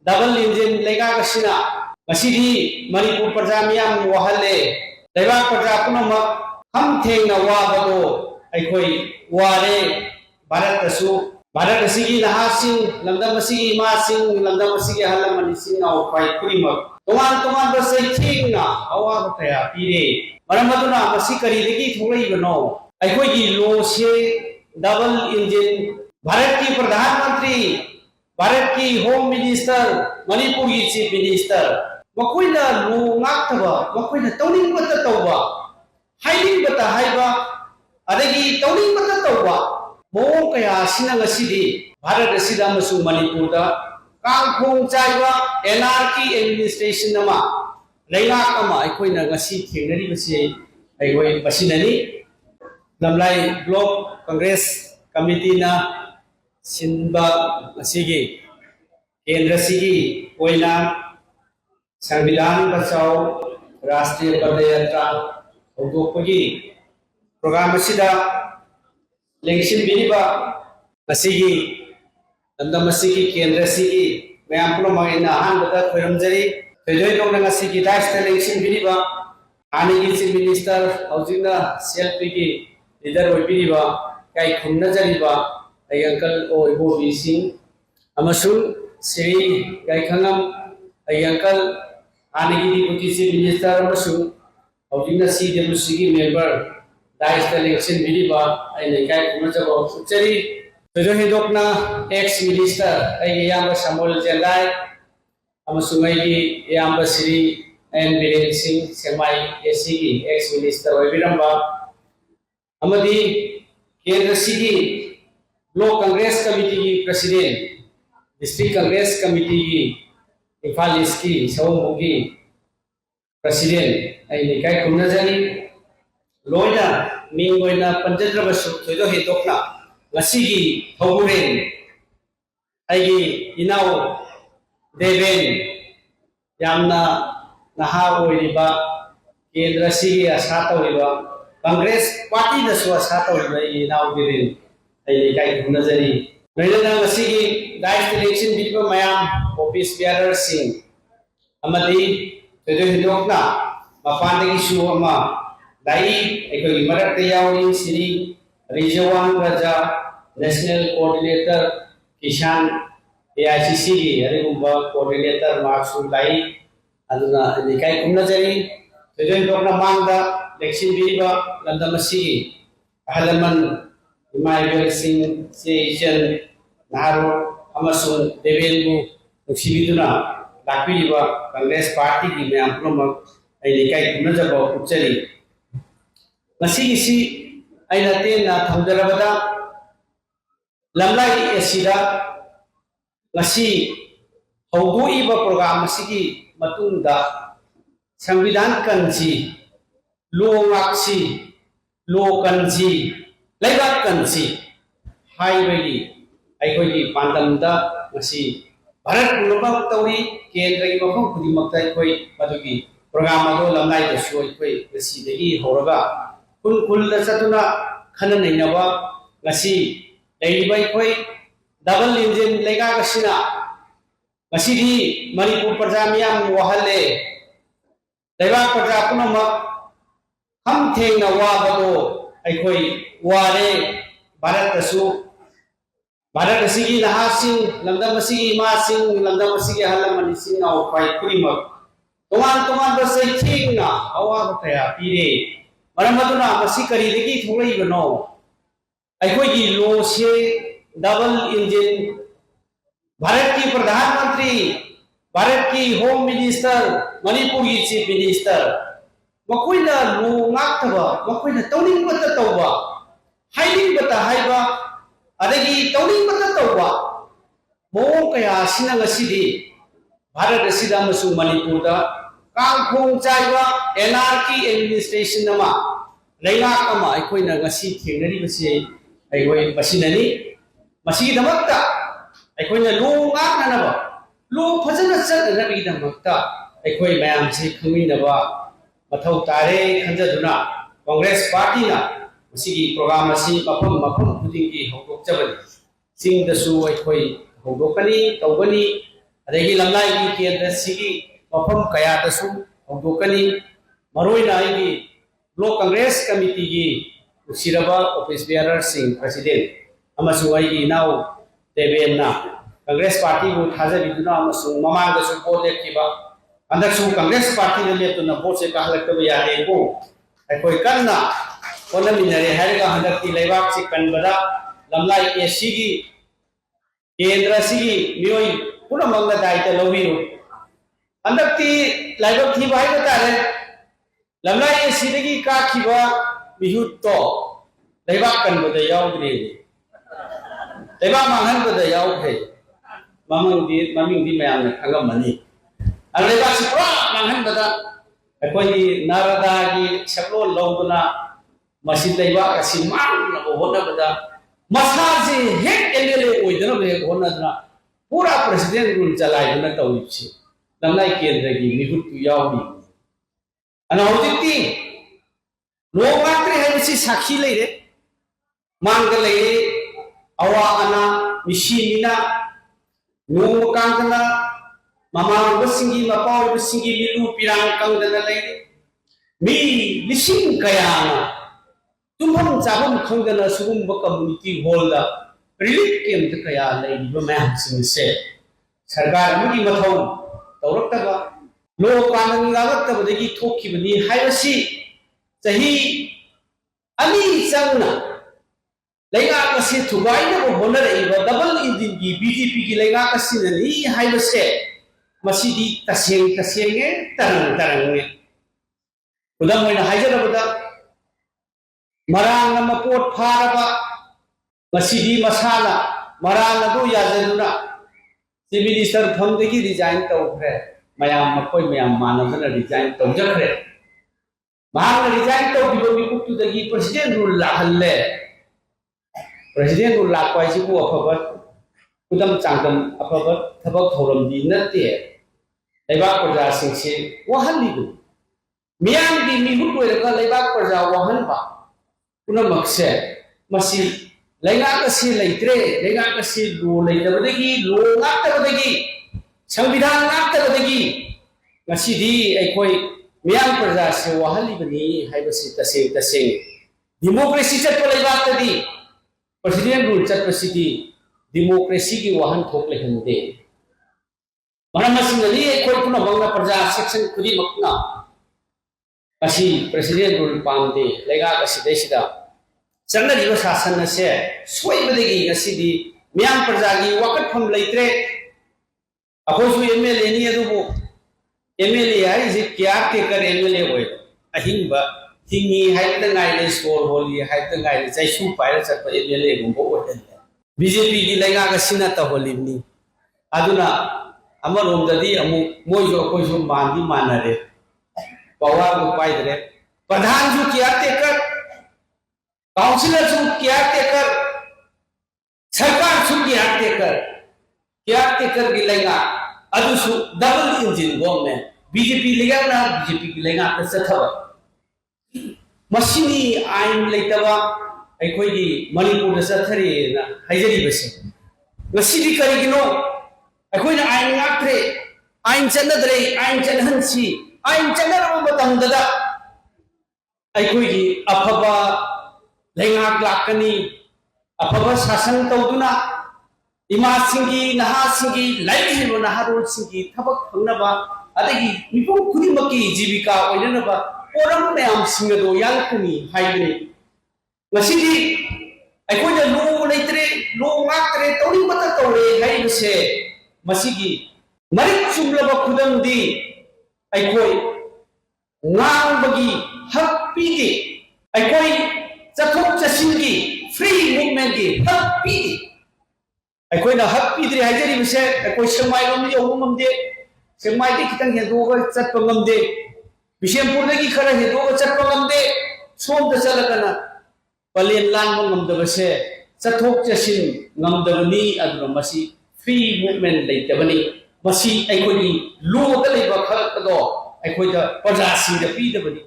double engine लेगागसिना मसीदी मणिपुर प्रजा मियाम वहले लेबाक प्रजा पुनमक हम थेंगना वाबदो अखोई वारे भारत असिगी नहासिंग लमदम असिगी मासिंग लमदम असिगी हलमनिसिंग नाउ फाइ पुरिमक तोमान बसै थेंगना अवाब कया पीरे मरम अदुना मसी करीदगी थोलैबनो अखोई लो से डबल इंजन भारत की प्रधानमंत्री भारत की होम मिनिस्टर मणिपुर की चीफ मिनिस्टर मकोइना लो नाक्तबा मकोइना तौनिंगबता तौबा हाइनिंगबता हाइबा अदगी तौनिंगबता तौबा मों कया सिना ngasidi भारत असिदा मसु मणिपुर दा कांखों चाइबा एनआरकी एडमिनिस्ट्रेशन नमा लेलाक अमा अखोइना ngasi थेंगनरि बसि अखोइ बसिननि लमलाई ब्लॉक कांग्रेस कमिटी ना सिंबा असिगी केंद्र सिगी ओइना संविधान बचाओ राष्ट्रीय पदयात्रा होगोपगी प्रोग्राम असिदा लेंसिन बिनिबा असिगी लमदम असिगी केंद्र सिगी मयाम पुनमैना हानबदा खोरमजरी थैदोय दोंना असिगी दाइस्ता लेंसिन बिनिबा आनिगी चीफ मिनिस्टर हौजिंगना सेल्फीगी लीडर ओइबिनिबा काई खुमनजरिबा आई अंकल ओ इबोबी सिंह अमसुल श्री गायखंगम आई अंकल आनेगी डिप्टी चीफ मिनिस्टर अमसुल हौजिंगना CWC की मेंबर दाइस्ता इलेक्शन बिलिबा आई लेकाय खुमनजबो सुचरी थोजो हेदोकना एक्स मिनिस्टर आई याम सामुल जेंदाय अमसुल आई याम श्री एन बीरेन सिंह सेमाई एसी की एक्स मिनिस्टर ओइबिरंबा अमदी केंद्र सिगी ब्लॉक कांग्रेस कमिटी की प्रेसिडेंट डिस्ट्रिक्ट कांग्रेस कमिटी की इम्फाल ईस्ट की सौमू की प्रेसिडेंट आई लेकाय खुमनजरी लोइना मिंगोइना पंजद्रबसु थोइदो हेदोकना ngasiगी थौरेन आइगी इनाव देवेन यामना नहा ओइरिबा केंद्र सिगी आशा तौरिबा कांग्रेस पार्टी दसु आशा तौरिबा इनाव देवेन आई लेकाय खुमनजरी नोइना ngasiगी दाइस्ता इलेक्शन बिलिबा मयाम ऑफिस बियारर सिंह अमदी थोइदो हेदोकना मपानदगी सु अमा दाई एकोई मरक्ते यावनी श्री रिजवान राजा नेशनल कोऑर्डिनेटर किसान AICC की अरेगुंबा कोऑर्डिनेटर मार्क्सु दाई अदुना निकाय खुमनजरी थोइदो हेदोकना मांगदा इलेक्शन बिलिबा लमदम असिगी अहलमन इमाइबेल सिंह सेचन नारो अमसुन देवेंबु नुसिबिदुना लाक्पिबा कांग्रेस पार्टी की मैम पुनमक आई लेकाय खुमनजबो उच्चरी मसीगिसी आइना तेना थमजरबदा लमलाई एसिदा ngasi हौदोइबा प्रोग्राम असिगी मतुंगदा संविधान कंसी लो ngakसी लो कंसी लेबाक कंसी हाइबगी अखोई पांडमदा ngasi भारत पुनमक तौरी केंद्र की मफम खुदिमक्ता अखोई मदुगी प्रोग्राम अदो लमलाई दसु अखोई ngasiदगी होरगा कुल चतुना खननैनबा ngasi लेइबा अखोई डबल इंजन लेगागसिना ngasiदी मणिपुर प्रजा मियाम वहले लेबाक प्रजा पुनमक हम थेंगना वाबदो अखोई वारे भारत असिगी नहासिंग लमदम असिगी मासिंग लमदम असिगी हलमनिसिंग नाउ फाइ पुरिमक तोमान बसै थेंगना अवाब कया पीरे मरम अदुना मसी करीदगी थोलैबनो अखोई लो से डबल इंजन भारत की प्रधानमंत्री भारत की होम मिनिस्टर मणिपुर की चीफ मिनिस्टर मकोइना लो नाक्तबा मकोइना तौनिंगबता तौबा हाइनिंगबता हाइबा अदगी तौनिंगबता तौबा मों कया सिना ngasidi भारत असिदा मसु मणिपुर दा कांखों चाइबा एनआरकी एडमिनिस्ट्रेशन नमा लेलाक अमा अखोइना ngasi थेंगनरि बसि अखोइ बसिननि मसीगी दमक्ता अखोइना लो ngaknanaba लो फजना चलनबि दमक्ता अखोइ मयाम से खमिनबा मथौ तारे खंजदुना कांग्रेस पार्टी ना मसीगी प्रोग्राम असी मफम खुदिंगी हौदोकजबनि सिंगदसु अखोइ हौदोकनी तौगनी अदगी लमलाई की केंद्र सिगी मफम कया तसु होदोकनी मरोइना आइगी ब्लॉक कांग्रेस कमिटी की उसिरबा ऑफिस बेयरर सिंह प्रेसिडेंट अमसु आइगी नाउ देवेन्ना कांग्रेस पार्टी को थाजबिदुना अमसु ममांगसु वोट लेखिबा अंदरसु कांग्रेस पार्टी ने लेतुना वोट से कहलक्तब यादे को अखोय कन्ना होनमिनरे हायरगा हंदक्ति लेबाक से कनबदा लमलाई एसी की केंद्र सिगी मियोई पुनमंग दायित्व लौबिरु हंदक्ति लाइबक थी भाई बतारे लमलाई एसी दगी काखिबा मिहुत तो लेबाक कनबदा याउद्रे लेबाक मांगनबदा याउखे ममिंग दी मैम खंगमनी लेबाक से पुरा मांगनबदा अखोई नारदा की सकलो लौदना मसी लेबाक असि मांगनबो होनबदा मसाजे हेक एमएलए ओइदना बे होनदना पूरा प्रेसिडेंट रूल चलाइदना तौरिछि लमलाई केंद्र की मिहुत याउदी अनौदिति लोमात्रे हैबसि साखी लेरे मांग लेरे अवा अना मिशिमिना नोमकांगना ममांगसिंगी मपावबसिंगी मिलु पिरांग कांगदना लेरे मी लिसिंग कयाना तुम्हम चाबम खंगदना सुगुंब कम्युनिटी हॉल दा रिलीफ कैंप कया लेरिबा मैम सिंह से सरकार अमगी मथौ तौरक्तबा लो कानून लागतबदगी थोखिबनी हायबसि सही अनी संगना लेगा कसी थुगाइना होनरइबा डबल इंजिन की बीजेपी की लेगा कसी ननी हायबसे मसीदी तसेंगे तरंगे उदम होइना हायजरबदा मरांग मपोट फारबा मसीदी मसाला मरांग अदु याजनुना चीफ मिनिस्टर फमदगी रिजाइन तौखरे मयाम मकोय मयाम मानवना रिजाइन तौजखरे महांग रिजाइन तौबिबो मिकुक्तुदगी प्रेसिडेंट रूल लाहल्ले प्रेसिडेंट रूल लाक्वाइसिबु अफबत उदम चांगदम अफबत थबक थौरमदी नते लेबाक प्रजा सिंसे वहलिबु मियाम की मिहुत ओइरगा लेबाक प्रजा वहनबा पुनमक्से मसी लेगाकसी लेत्रे लेगाकसी लो लेतबदगी लो नाक्तबदगी संविधान नाक्तबदगी ngasidi aikoi miyam praja se wahalibani haibasi tase democracy chatpa leibak president rule chatpasidi democracy ki wahan thok lehande maramasingani aikoi puna bangna praja section khudi makna asi president rule pamde legaak asi deisida चलरिबा शासन से सोइबदगी ngasidi miyam praja gi wakat pham leitre अखोसु MLA नि अदुबो MLA हाई जे केआर टेकर एमएलए होय अहिंबा हिंगी हाइद गाइले सोर होली हाइद गाइले जैसु पाइर चप एमएलए गुंबो होय बीजेपी की लेगा का सिना त होलिबनी अदुना अमरोमददी अमु मोइजो कोइसु मांदी मानरे पावर को पाइदरे प्रधान जो केआर टेकर काउंसिलर जो केआर टेकर सरकार जो केआर टेकर की लेगा अदुसु डबल इंजिन गवर्नमेंट बीजेपी लेगा ना बीजेपी की लेगा तसथब मसिनी आइन लेतबा अखोई मणिपुर चथरे ना हाइजरी बसे ngasidi karigino अखोइना आइन नाक्रे आइन चनदरे आइन चनहनसी आइन चनरबा मतमददा अखोई अफबा लेगा लाकनी अफबा शासन तौदुना इमा सिंगी नहा सिंगी लाइव नहारोल सिंगी थबक फंगनबा अदगी मिपुम खुदिमकी जीविका ओइननबा पोरम मयाम सिंगदो यालकुनी हाइबनी ngasidi अखोइना लो लेत्रे लो मात्रे तौरी मत तौरे हाइबसे मसिगी मरिक चुमलबा खुदमदी अखोइ नांबगी हक पीगे अखोइ चथोक चसिंगी फ्री मूवमेंट की हक पीगे अखोइना हक पीद्रे हाइजरी बसे अखोइ सेमाइ रोम यौममदे सेमाइ दि खितंग हेदोगा चटप ngमदे बिशेमपुर दगी खरा हेदोगा चटप ngमदे सोम द चलकना पलेन लान ngमदबसे चथोक चसिन ngमदबनी अदुना मसी फ्री मूवमेंट लेतबनी मसी अखोइनी लोगा लेबा खरकदो अखोइदा प्रजा सिंग पीदबनी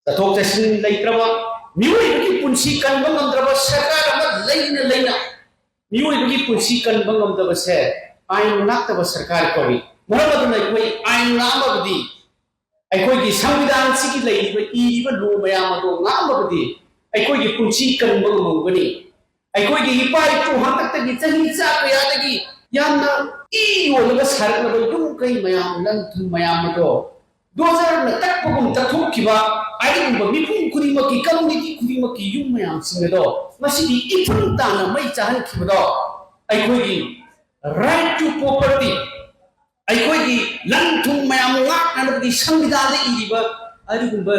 चथोक चसिन लेत्रबा मियोइबगी पुंसी कनबा ngमद्रबा सरकार अमा लेना मियोइबगी पुंसी कनबा ngमदबसे आइन नाक्तब सरकार कवि मरम अदुना अखोई आइन नामबदी अखोई की संविधान सिगी लैब इब लो मयाम अदो नामबदी अखोई की पुंची कनब मंगबनी अखोई की इपा इपु हंतक की चही चा कयादगी यामना ई योलग सरकब युम कई मयाम लन थु मयाम अदो दोजर न तकपगुम तथुखिबा आइगुम मिपुम खुदिमकी कम्युनिटी खुदिमकी युम मयाम सिंगदो मसिदी इफुन ताना मई चाहन खिबदो अखोई की राइट टू प्रॉपर्टी अखोई की लन थुम मयाम नाकनबदी संविधान इरिबा अदिगुम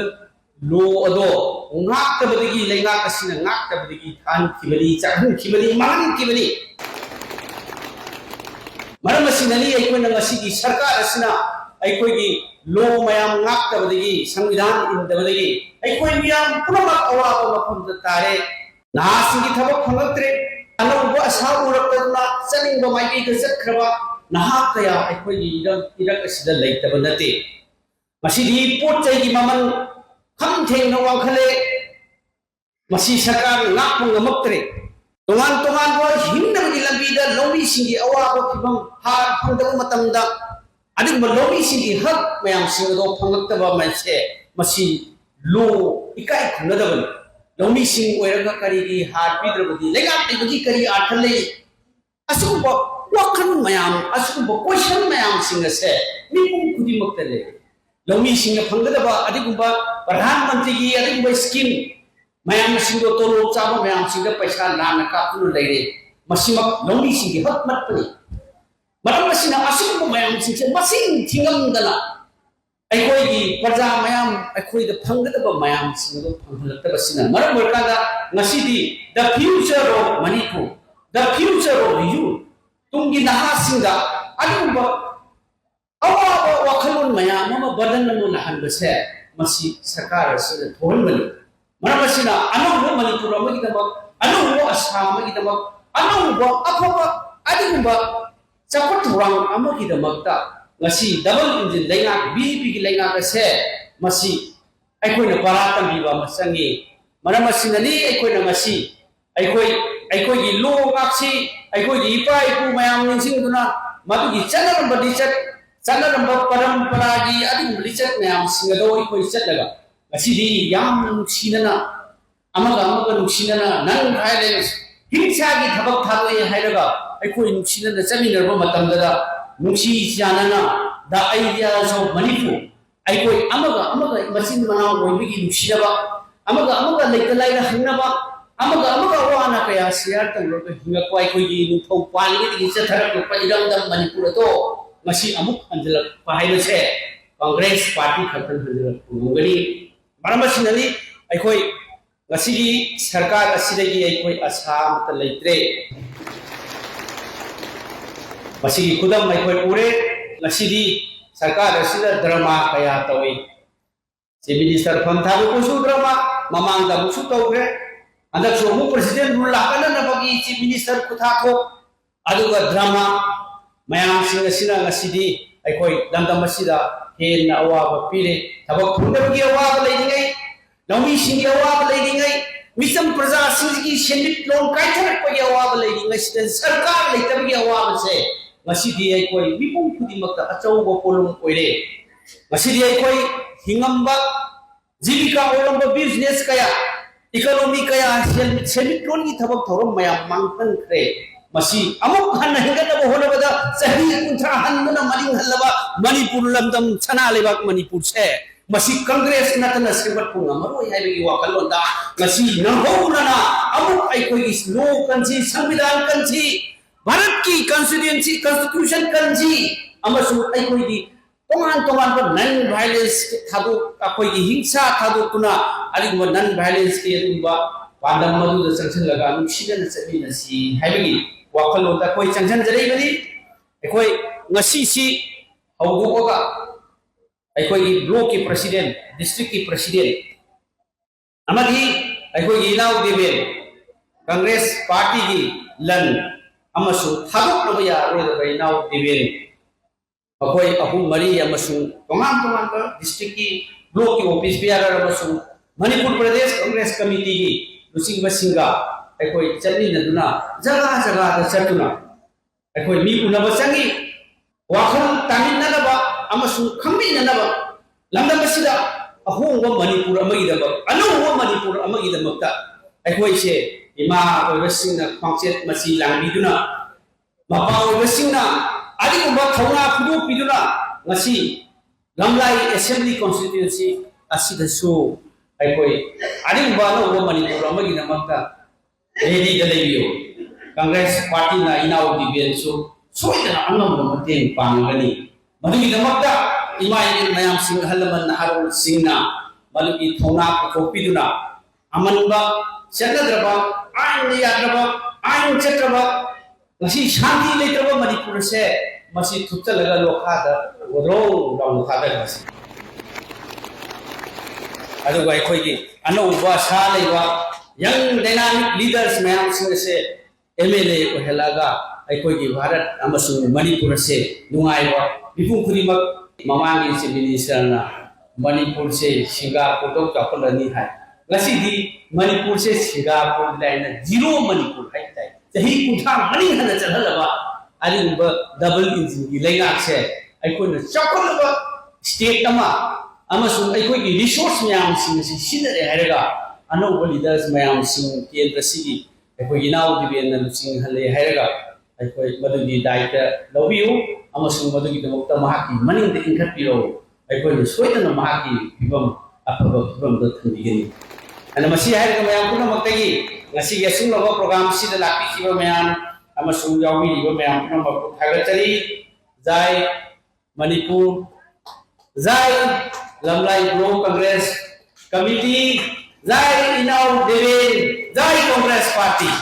लो अदो नाकतबदगी लेंगाक असिना नाकतबदगी थान खिबली चाहन खिबली मान खिबली मरम असिननी अखोइना मसिदी सरकार असिना अखोई की लो मयाम नाकतबदगी संविधान इनदबदगी अखोई मियाम पुनमक अवाब मफम तारे नासिंगी थबक फंगत्रे अनौब असा उरक्तना चनिंग माइकई द चखरबा नहा कया अखोई इरक असिदा लैतब नते मसिदी पोट चैगी ममन खम थेंग न वाखले मसी सरकार नाक ngमक्तरे तोमान तोमान बो हिंदबगी लंबीदा लौमी सिंगी अवाब फिबम हार फंगदब मतमदा अदिग लौमी सिंगी हक मयाम सिंगदो फंगक्तबा मनसे मसी लो इकाई खुनदबन लौमी सिंग ओइरगा करीगी हार पिद्रबदी लेगा पिबगी करी आठले असुब वखन मयाम असुब क्वेश्चन मयाम सिंगसे मिपुम खुदी मक्तले लौमी सिंग फंगदबा अदिगुबा प्रधानमंत्री की अदिगुबा स्कीम मयाम सिंगो तोलो चाबो मयाम सिंग पैसा लाना कापुन लेरे मसिमक लौमी सिंगी हक मतपनी मरम असिना असुब मयाम सिंगसे मसिंग थिंगमदला अखोई की प्रजा मयाम अखोई द फंगदबा मयाम सिंगो फंगलतबसिना मरम बरकादा ngasiदी the future of Manipur the future of यू तुंगी नहा सिंगा अदिगुबा अवाब वखलुन मयाम अमा बदन न लहनबसे मसी सरकार असिना थोहनबनी मरम असिना अनौब Manipur अमगिदमक अनौब Assam अमगिदमक अनौब अफबा अदिगुबा चपट थोरांग अमगिदमकता ngasi double engine lenga BJP ki lenga ka se masi aikoi na para tambiba masangi maram asinani aikoi na masi aikoi gi lo ngaksi aikoi gi ipa ipu mayam ningsing duna madu gi chanaram badichat chanaram parampara gi adi badichat mayam singado aikoi chatlaga ngasi di yam sinana amaga nuksinana nan violence hingsa gi thabak thaloi hairaga aikoi nuksinana chaminarba matamda नुसी जानना the ideas of Manipur अखोई मचिन मनाव ओइबिगी नुसीबा लेकलाइना हंगनबा वाना कया share तंगरो हिंगको अखोई नुथौ पालिगी चथरक पैरंदम मणिपुर तो मसी अमुक अंजलक पाहाइबसे Congress party खतन हंजलक पुगनी मरमसिनली अखोई ngasiगी सरकार असिदगी अखोई आसाम त लेत्रे मसीगी खुदम अखोई उरे ngasiदी सरकार असिदा ड्रामा कया तवई चीफ मिनिस्टर फंथाबु कुसु ड्रामा ममांग दा मुसु तौग्रे अंदक सोमु प्रेसिडेंट रूल लाकना नबगी चीफ मिनिस्टर कुथाखो अदुगा ड्रामा मयाम सिंग असिना ngasiदी अखोई दमदम असिदा हेन अवाब पीरे थबक फुंदबगी अवाब लेदिङै लौमी सिंगी अवाब लेदिङै मिसम प्रजा सिंगी सेमिट लोन काइथरकपगी अवाब लेदिङै सरकार लेतबगी अवाब से ngasiदी अखोई मिपुम खुदिमक्ता अचौब पोलुम ओइरे ngasiदी अखोई हिंगम्बा जीविका ओलंबा बिजनेस कया इकोनॉमी कया सेमिट्रोन की थबक थोरम मयाम मांगतन खरे मसी अमुक हन हिंगदब होनबदा सही कुंथरा हनना मलिंग हलबा मणिपुर लमदम छना लेबाक मणिपुर से मसी कांग्रेस नतन सेवट पुंग मरोय हाइबगी वाखलोंदा ngasi नंगौना अमुक अखोई स्लो कंसी संविधान कंसी भारत की कॉन्स्टिट्यूशन कंजी अमसु अखोई तोमान पर नन वायलेंस थादो अखोई हिंसा थादो तुना अरिगुब नन वायलेंस के अरिगुब पांडम मधु द संगठन लगा नुसिदन चबीनसी हाइबगी वाखलो दा कोई संगठन जरेबनी अखोई ngasi si हौगोगा अखोई ब्लॉक की प्रेसिडेंट डिस्ट्रिक्ट की प्रेसिडेंट अमदी अखोई इनाउ देबे कांग्रेस पार्टी की लन अमसु थादोक नबया रोयदा इनाउ देबे अखोई अहुम मरी अमसु तोमान डिस्ट्रिक्ट की ब्लॉक की ऑफिस बियार अमसु मणिपुर प्रदेश कांग्रेस कमिटी की लुसिंग बसिंगा अखोई चलिनदुना जगह दा चतुना ꯑꯩꯈꯣꯏ ꯃꯤ ꯎꯅꯕ ꯆꯪꯉꯤ ꯋꯥꯈꯜ ꯇꯥꯃꯤꯟꯅꯅꯕ ꯑꯃꯁꯨꯡ ꯈꯪꯃꯤꯟꯅꯅꯕ ꯂꯝꯗꯝ ꯑꯁꯤꯗ ꯑꯍꯣꯡꯕ ꯃꯅꯤꯄꯨꯔ ꯑꯃꯒꯤꯗꯃꯛ ꯑꯅꯧꯕ ꯃꯅꯤꯄꯨꯔ ꯑꯃꯒꯤꯗꯃꯛꯇ ꯑꯩꯈꯣꯏꯁꯦ ꯏꯃꯥ ꯑꯣꯏꯕꯁꯤꯡꯅ ꯈ꯭ꯋꯥꯡꯆꯦꯠ ꯃꯆꯤ ꯂꯥꯡꯕꯤꯗꯨꯅ ꯃꯄꯥ ꯑꯣꯏꯕꯁꯤꯡꯅ ꯑꯗꯨꯒꯨꯝꯕ ꯊꯧꯅꯥ ꯐꯨꯗꯣꯛꯄꯤꯗꯨꯅ ꯉꯁꯤ ꯂꯝꯂꯥꯏ ꯑꯦꯁꯦꯝꯕ꯭ꯂꯤ ꯀꯣꯟꯁꯇꯤꯇ꯭ꯌꯨꯟꯁꯤ ꯑꯁꯤꯗꯁꯨ ꯑꯩꯈꯣꯏ ꯑꯗꯨꯒꯨꯝꯕ ꯑꯅꯧꯕ ꯃꯅꯤꯄꯨꯔ ꯑꯃꯒꯤꯗꯃꯛꯇ ꯔꯦꯗꯤꯗ ꯂꯩꯕꯤꯌꯨ ꯀꯪꯒ꯭ꯔꯦꯁ ꯄꯥꯔꯇꯤꯅ ꯏꯅꯥꯎ ꯗꯤꯕꯦꯟꯁꯨ ꯁꯣꯏꯗꯅ ꯑꯉꯝꯕ ꯃꯇꯦꯡ ꯄꯥꯡꯒꯅꯤ ꯃꯗꯨꯒꯤꯗꯃꯛꯇ ꯏꯃꯥ ꯏꯕꯦꯜ ꯃꯌꯥꯝꯁꯤꯡ ꯑꯍꯜ ꯂꯃꯟ ꯅꯍꯥꯔꯣꯜꯁꯤꯡꯅ ꯃꯗꯨꯒꯤ ꯊꯧꯅꯥ ꯄꯨꯊꯣꯛꯄꯤꯗꯨꯅ ꯑꯃꯟꯕ ꯆꯠꯅꯗ꯭ꯔꯕ ꯑꯥꯏꯟ ꯌꯥꯗ꯭ꯔꯕ ꯑꯥꯏꯟ ꯆꯠꯇ꯭ꯔꯕ ngasi shanti letraba manipur se masi thutchalaga lokhada godro raung khada gasi adu gai khoi gi anouba sa leiwa young dynamic leaders mayam sing se mla ohelaga ai khoi gi bharat amasung manipur se nungaiwa bipum khurimak mamangi se minister na manipur se singapore to kapalani hai ngasi di manipur se singapore laina zero manipur hai tai चाहे कुंठा money हन चलहलबा Ariba double engine की लेगा से अखोन चखलबा state अखोई resource मैम सिंह हैरगा अनौब लीडर्स मैम सिंह केंद्र सिगी अखोई इनाउ दिबेन लुचिंग हले हैरगा अखोई मदुगी दायित्व लौबियु अमसुंग मदुगी दमक्ता महाकी मनिंग दे इंखपिरो अखोई सोयदना महाकी फिबम अफबा फिबम द थंबिगनी अन मसी हैरगा मैम पुना मक्तगी ngasi yasung logo program sida lakpi kiba mayan amasung yawi liba mayan puna mapu thagatari jai manipur jai lamlai grow congress committee jai inau deven jai congress party